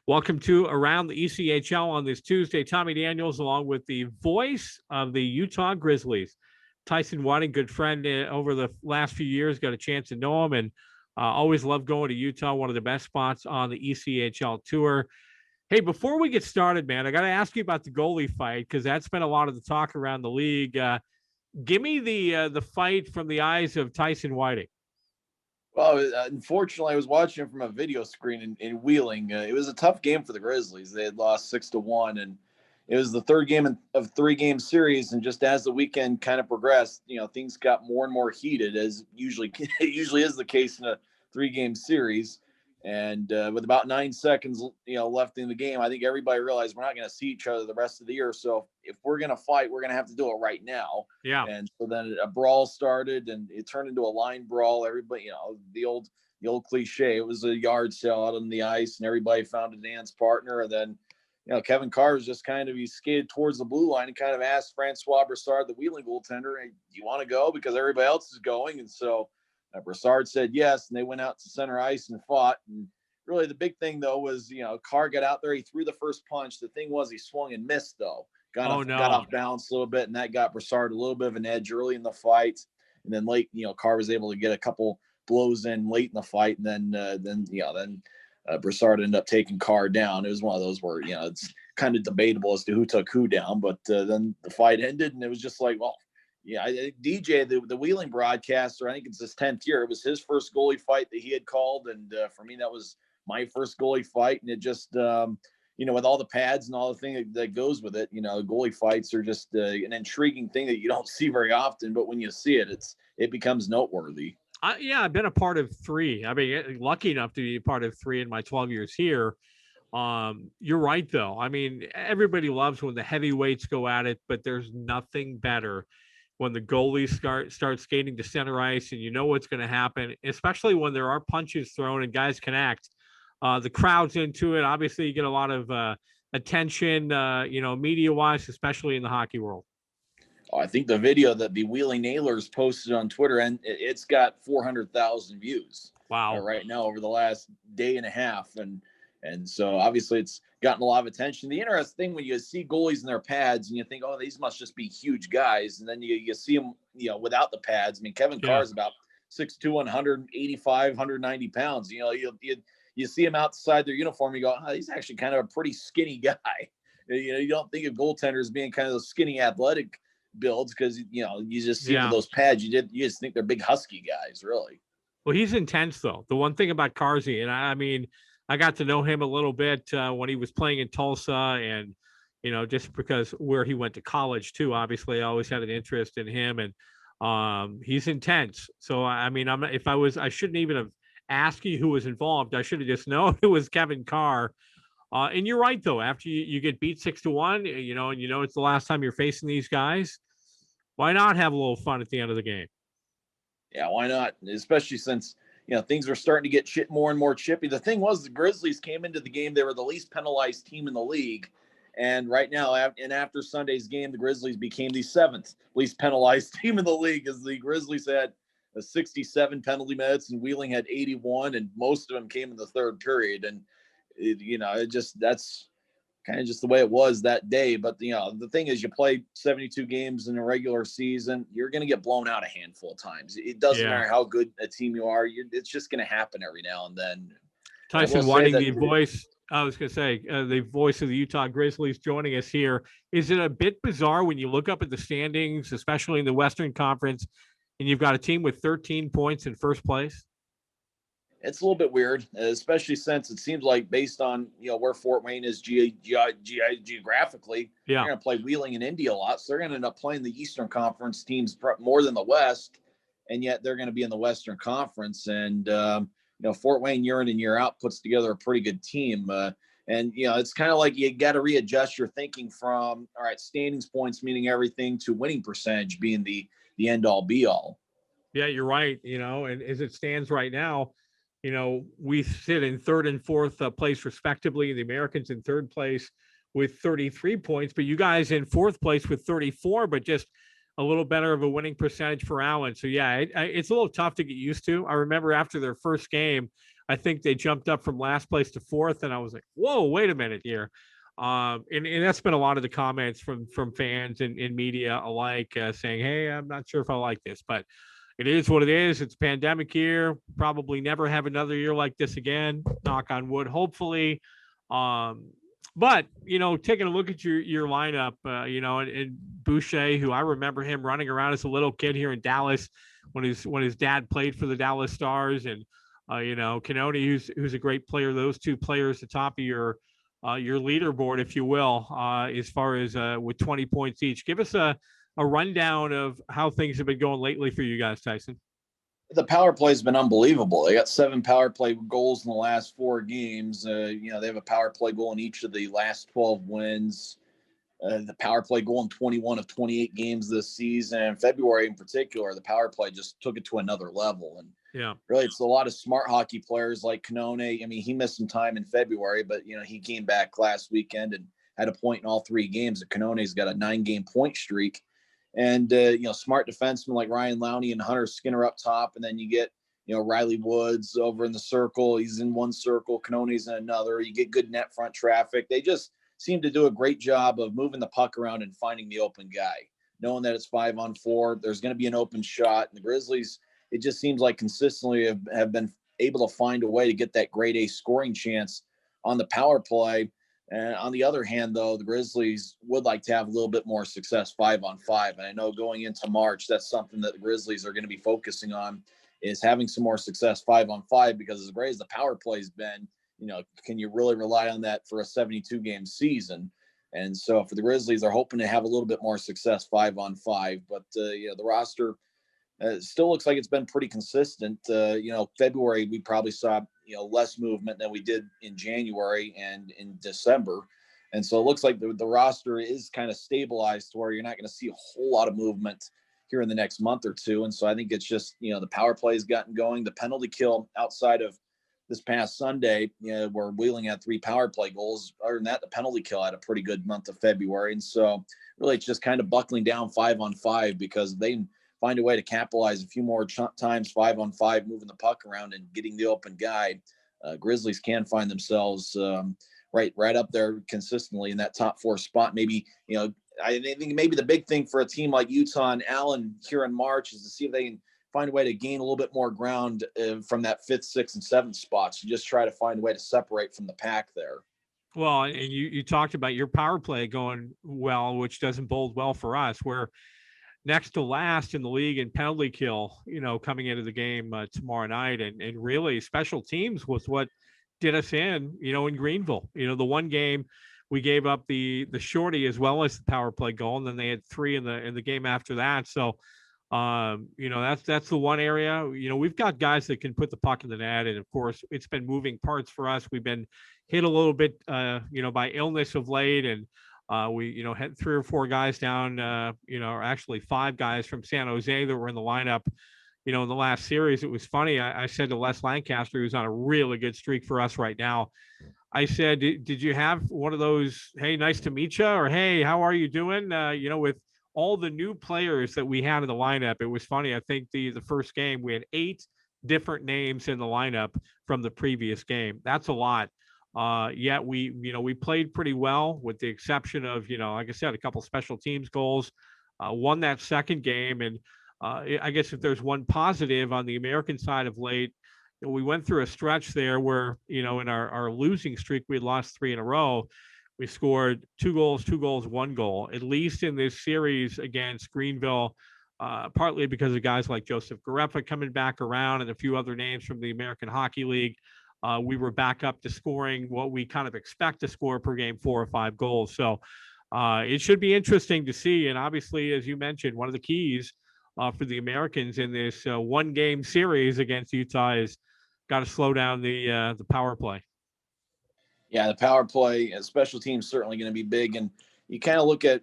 Welcome to Around the ECHL on this Tuesday. Tommy Daniels, along with the voice of the Utah Grizzlies, Tyson Whiting, good friend over the last few years, got a chance to know him, and always loved going to Utah, one of the best spots on the ECHL tour. Hey, before we get started, man, I got to ask you about the goalie fight because that's been a lot of the talk around the league. Give me the fight from the eyes of Tyson Whiting. Well, unfortunately, I was watching it from a video screen in Wheeling. It was a tough game for the Grizzlies. They had lost 6-1, and it was the third game of three-game series. And just as the weekend kind of progressed, things got more and more heated, as it usually is the case in a three-game series. And with about 9 seconds, left in the game, I think everybody realized we're not going to see each other the rest of the year. So if we're going to fight, we're going to have to do it right now. Yeah. And so then a brawl started, and it turned into a line brawl. Everybody, the old cliche. It was a yard sale out on the ice, and everybody found a dance partner. And then, Kevin Carr was just he skated towards the blue line and kind of asked Francois Brassard, the Wheeling goaltender, "Hey, do you want to go?" Because everybody else is going. And so Brassard said yes, and they went out to center ice and fought. And really the big thing, though, was, Carr got out there. He threw the first punch. The thing was he swung and missed, though. Got off balance a little bit, and that got Brassard a little bit of an edge early in the fight. And then late, Carr was able to get a couple blows in late in the fight, and then Brassard ended up taking Carr down. It was one of those where, it's kind of debatable as to who took who down, but then the fight ended, and it was just like, well, yeah, DJ, the Wheeling broadcaster, I think it's his 10th year. It was his first goalie fight that he had called, and for me, that was my first goalie fight, and it just, with all the pads and all the thing that goes with it, goalie fights are just an intriguing thing that you don't see very often, but when you see it, it becomes noteworthy. I've been a part of 3. I mean, lucky enough to be a part of 3 in my 12 years here. You're right, though. I mean, everybody loves when the heavyweights go at it, but there's nothing better when the goalies start skating to center ice and you know what's going to happen, especially when there are punches thrown and guys connect. The crowd's into it. Obviously, you get a lot of attention, media-wise, especially in the hockey world. I think the video that the Wheeling Nailers posted on Twitter, and it's got 400,000 views. Wow! Right now over the last day and a half, and so obviously it's gotten a lot of attention. The interesting thing when you see goalies in their pads and you think, oh, these must just be huge guys, and then you see them, without the pads. I mean, Kevin Carr is about 6'2", 185, 190 pounds. You see him outside their uniform, you go, oh, he's actually kind of a pretty skinny guy. You don't think of goaltenders being kind of those skinny athletic builds because you just see them with those pads. You just think they're big husky guys, really. Well, he's intense though. The one thing about Carzy, and I mean, I got to know him a little bit when he was playing in Tulsa, and just because where he went to college too. Obviously, I always had an interest in him, and he's intense. So I mean, I shouldn't even have asked you who was involved. I should have just known it was Kevin Carr. And you're right though. After you get beat 6-1, and it's the last time you're facing these guys. Why not have a little fun at the end of the game? Yeah, why not? Especially since things were starting to get more and more chippy. The thing was, the Grizzlies came into the game; they were the least penalized team in the league, and right now, after Sunday's game, the Grizzlies became the 7th least penalized team in the league, as the Grizzlies had 67 penalty minutes and Wheeling had 81, and most of them came in the third period. And that's kind of just the way it was that day. But the thing is, you play 72 games in a regular season, you're going to get blown out a handful of times. It doesn't matter how good a team you are. It's just going to happen every now and then. Tyson Whiting, the voice. I was going to say the voice of the Utah Grizzlies, joining us here. Is it a bit bizarre when you look up at the standings, especially in the Western Conference, and you've got a team with 13 points in first place? It's a little bit weird, especially since it seems like based on where Fort Wayne is geographically, they're going to play Wheeling and Indy a lot, so they're going to end up playing the Eastern Conference teams more than the West, and yet they're going to be in the Western Conference. And Fort Wayne year in and year out puts together a pretty good team, and it's kind of like you got to readjust your thinking from all right, standings points meaning everything to winning percentage being the end all be all. Yeah, you're right. And as it stands right now, we sit in third and fourth place respectively. The Americans in third place with 33 points, but you guys in fourth place with 34, but just a little better of a winning percentage for Allen. So yeah, it's a little tough to get used to. I remember after their first game, I think they jumped up from last place to fourth, and I was like, whoa, wait a minute here. And that's been a lot of the comments from fans and media alike, saying, hey, I'm not sure if I like this, but it is what it is. It's pandemic year. Probably never have another year like this again. Knock on wood. Hopefully. Um, but taking a look at your lineup, and Boucher, who I remember him running around as a little kid here in Dallas when his dad played for the Dallas Stars, and Canoni, who's a great player. Those two players, the top of your leaderboard, if you will, as far as with 20 points each. Give us a rundown of how things have been going lately for you guys, Tyson. The power play has been unbelievable. They got 7 power play goals in the last 4 games. They have a power play goal in each of the last 12 wins. The power play goal in 21 of 28 games this season. In February in particular, the power play just took it to another level. And yeah, really, it's a lot of smart hockey players like Canone. I mean, he missed some time in February, but, he came back last weekend and had a point in all 3 games. Canone's got a 9-game point streak. And, smart defensemen like Ryan Lowney and Hunter Skinner up top. And then you get, Riley Woods over in the circle. He's in one circle. Canone's in another. You get good net front traffic. They just seem to do a great job of moving the puck around and finding the open guy, knowing that it's 5-on-4. There's going to be an open shot. And the Grizzlies, it just seems like consistently have been able to find a way to get that grade A scoring chance on the power play. And on the other hand, though, the Grizzlies would like to have a little bit more success 5-on-5. And I know going into March, that's something that the Grizzlies are going to be focusing on, is having some more success 5-on-5, because as great as the power play's been, can you really rely on that for a 72-game season? And so for the Grizzlies, they're hoping to have a little bit more success 5-on-5. But, the roster still looks like it's been pretty consistent. February, we probably saw, less movement than we did in January and in December. And so it looks like the roster is kind of stabilized to where you're not going to see a whole lot of movement here in the next month or two. And so I think it's just, the power play has gotten going. The penalty kill outside of this past Sunday, where Wheeling had 3 power play goals. Other than that, the penalty kill had a pretty good month of February. And so really it's just kind of buckling down 5-on-5, because they find a way to capitalize a few more times 5-on-5, moving the puck around and getting the open guy. Grizzlies can find themselves right up there consistently in that top 4 spot. Maybe, I think maybe the big thing for a team like Utah and Allen here in March is to see if they can find a way to gain a little bit more ground from that 5th, 6th, and 7th spots, and just try to find a way to separate from the pack there. Well, and you talked about your power play going well, which doesn't bode well for us. We're next to last in the league in penalty kill, coming into the game tomorrow night. And really special teams was what did us in Greenville. The one game we gave up the shorty as well as the power play goal, and then they had 3 in the game after that. So, that's the one area. We've got guys that can put the puck in the net, and of course, it's been moving parts for us. We've been hit a little bit, by illness of late, and we, had 3 or 4 guys down, or actually 5 guys from San Jose that were in the lineup, in the last series. It was funny. I said to Les Lancaster, who's on a really good streak for us right now, I said, did you have one of those, hey, nice to meet you, or hey, how are you doing? With all the new players that we had in the lineup, it was funny. I think the first game we had 8 different names in the lineup from the previous game. That's a lot. Yet we played pretty well, with the exception of, like I said, a couple special teams goals, won that second game. And I guess if there's one positive on the American side of late, we went through a stretch there where, in our losing streak, we had lost 3 in a row. We scored 2 goals, 1 goal, at least in this series against Greenville, partly because of guys like Joseph Garefa coming back around and a few other names from the American Hockey League. We were back up to scoring what we kind of expect to score per game, 4 or 5 goals. So it should be interesting to see. And obviously, as you mentioned, one of the keys for the Americans in this 1-game series against Utah is got to slow down the power play. Yeah, the power play and special teams certainly going to be big. And you kind of look at,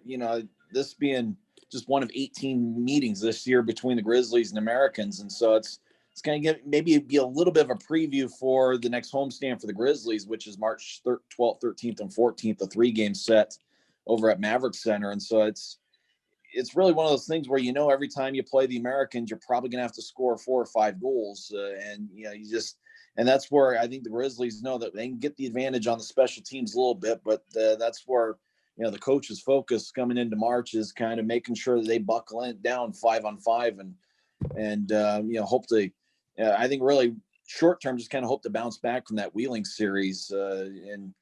this being just one of 18 meetings this year between the Grizzlies and Americans. And so it's going to maybe be a little bit of a preview for the next homestand for the Grizzlies, which is March 12th, 13th, and 14th, a 3-game set over at Maverick Center. And so it's really one of those things where, every time you play the Americans, you're probably going to have to score 4 or 5 goals. And, you just, and that's where I think the Grizzlies know that they can get the advantage on the special teams a little bit, but that's where the coach's focus coming into March is kind of making sure that they buckle it down 5-on-5 and hope to. I think really short term, just kind of hope to bounce back from that Wheeling series, and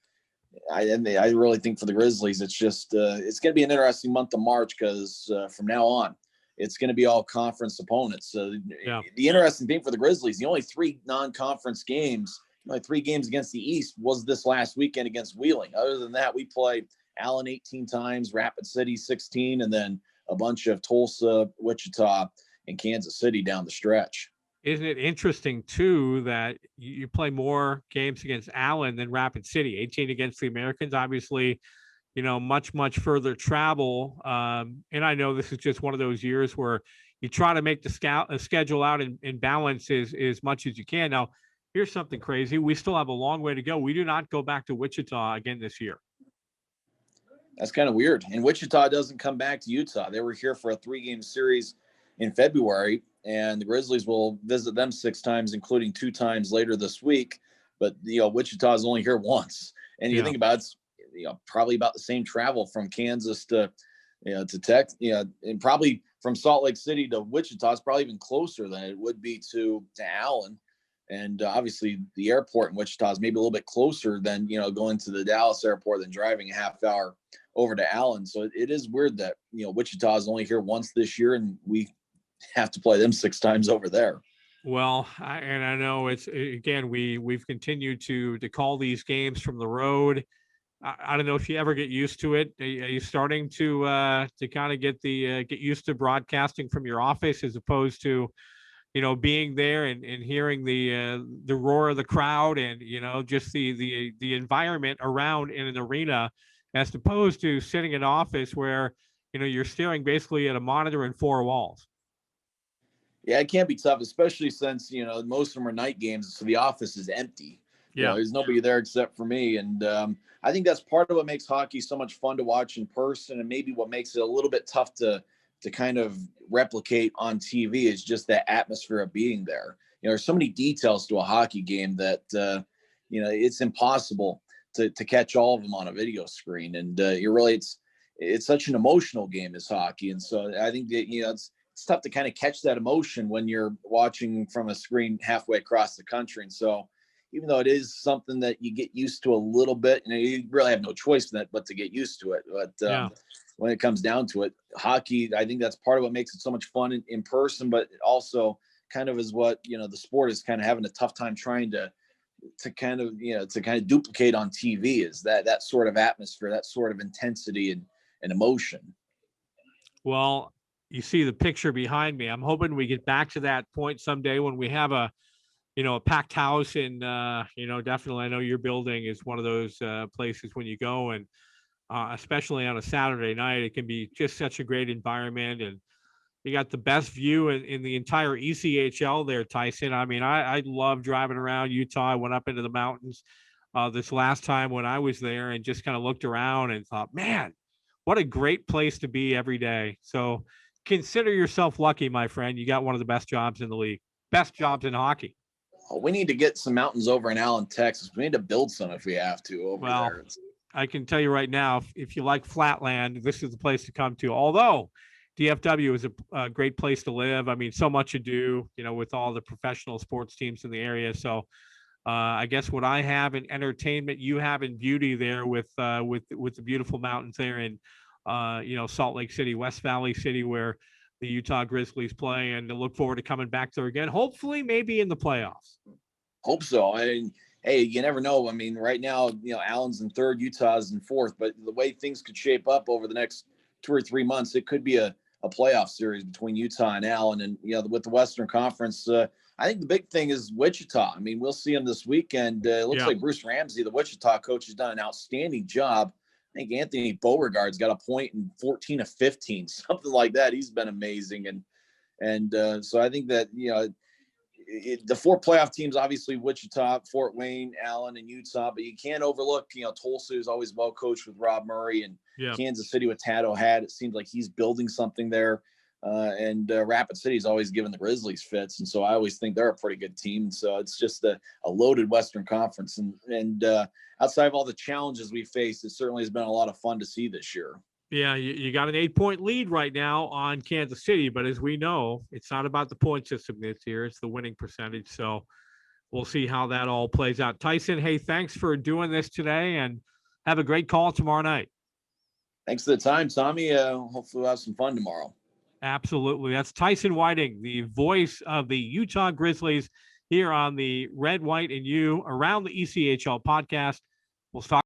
I really think for the Grizzlies, it's just it's going to be an interesting month of March because from now on, it's going to be all conference opponents. So Yeah. the interesting thing for the Grizzlies, the only 3 non-conference games, like 3 games against the East, was this last weekend against Wheeling. Other than that, we played Allen 18 times, Rapid City 16, and then a bunch of Tulsa, Wichita, and Kansas City down the stretch. Isn't it interesting too that you play more games against Allen than Rapid City? 18 against the Americans, obviously, much further travel. And I know this is just one of those years where you try to make the schedule out in balance as much as you can. Now, here's something crazy: we still have a long way to go. We do not go back to Wichita again this year. That's kind of weird. And Wichita doesn't come back to Utah. They were here for a 3-game series in February, and the Grizzlies will visit them 6 times, including 2 times later this week. But Wichita is only here once, and you think about it's probably about the same travel from Kansas to Texas, and probably from Salt Lake City to Wichita is probably even closer than it would be to Allen. And obviously, the airport in Wichita is maybe a little bit closer than going to the Dallas airport than driving a half hour over to Allen. So it is weird that Wichita is only here once this year, and we have to play them 6 times over there. Well, I know it's, again, we've continued to call these games from the road. I don't know if you ever get used to it. Are you starting to kind of get used to broadcasting from your office as opposed to being there and hearing the roar of the crowd and just the environment around in an arena, as opposed to sitting in an office where you're staring basically at a monitor and 4 walls? Yeah, it can be tough, especially since most of them are night games, so the office is empty. Yeah. There's nobody there except for me, and I think that's part of what makes hockey so much fun to watch in person, and maybe what makes it a little bit tough to kind of replicate on TV is just that atmosphere of being there. There's so many details to a hockey game that it's impossible to catch all of them on a video screen, and it's such an emotional game as hockey, and so I think that it's tough to kind of catch that emotion when you're watching from a screen halfway across the country. And so even though it is something that you get used to a little bit, you really have no choice in that but to get used to it. But when it comes down to it, hockey, I think that's part of what makes it so much fun in person, but it also kind of is what, the sport is kind of having a tough time trying to kind of duplicate on TV, is that sort of atmosphere, that sort of intensity and emotion. Well, you see the picture behind me. I'm hoping we get back to that point someday when we have a packed house, and definitely I know your building is one of those places when you go, and especially on a Saturday night, it can be just such a great environment, and you got the best view in the entire ECHL there, Tyson. I mean, I love driving around Utah. I went up into the mountains this last time when I was there and just kind of looked around and thought, man, what a great place to be every day. So consider yourself lucky, my friend. You got one of the best jobs in the league, best jobs in hockey. Oh, we need to get some mountains over in Allen, Texas. We need to build some if we have to over there. I can tell you right now, if you like flatland, this is the place to come to. Although DFW is a great place to live. I mean, so much to do, with all the professional sports teams in the area. So I guess what I have in entertainment, you have in beauty there with the beautiful mountains there in Salt Lake City, West Valley City, where the Utah Grizzlies play, and to look forward to coming back there again, hopefully maybe in the playoffs. Hope so. Hey, you never know. I mean, right now, Allen's in 3rd, Utah's in 4th, but the way things could shape up over the next 2 or 3 months, it could be a playoff series between Utah and Allen. And, with the Western Conference, I think the big thing is Wichita. I mean, we'll see him this weekend. It looks like Bruce Ramsey, the Wichita coach, has done an outstanding job. I think Anthony Beauregard's got a point in 14 of 15, something like that. He's been amazing. And so I think that, the 4 playoff teams, obviously Wichita, Fort Wayne, Allen, and Utah, but you can't overlook, Tulsa is always well coached with Rob Murray, and Kansas City with Tad O'Had. It seems like he's building something there. and Rapid City's always given the Grizzlies fits, and so I always think they're a pretty good team. So it's just a loaded Western Conference, and outside of all the challenges we faced, it certainly has been a lot of fun to see this year. Yeah, you got an 8-point lead right now on Kansas City, but as we know, it's not about the point system this year; it's the winning percentage. So we'll see how that all plays out. Tyson, hey, thanks for doing this today, and have a great call tomorrow night. Thanks for the time, Tommy. Hopefully we'll have some fun tomorrow. Absolutely. That's Tyson Whiting, the voice of the Utah Grizzlies here on the Red, White, and You Around the ECHL podcast. We'll talk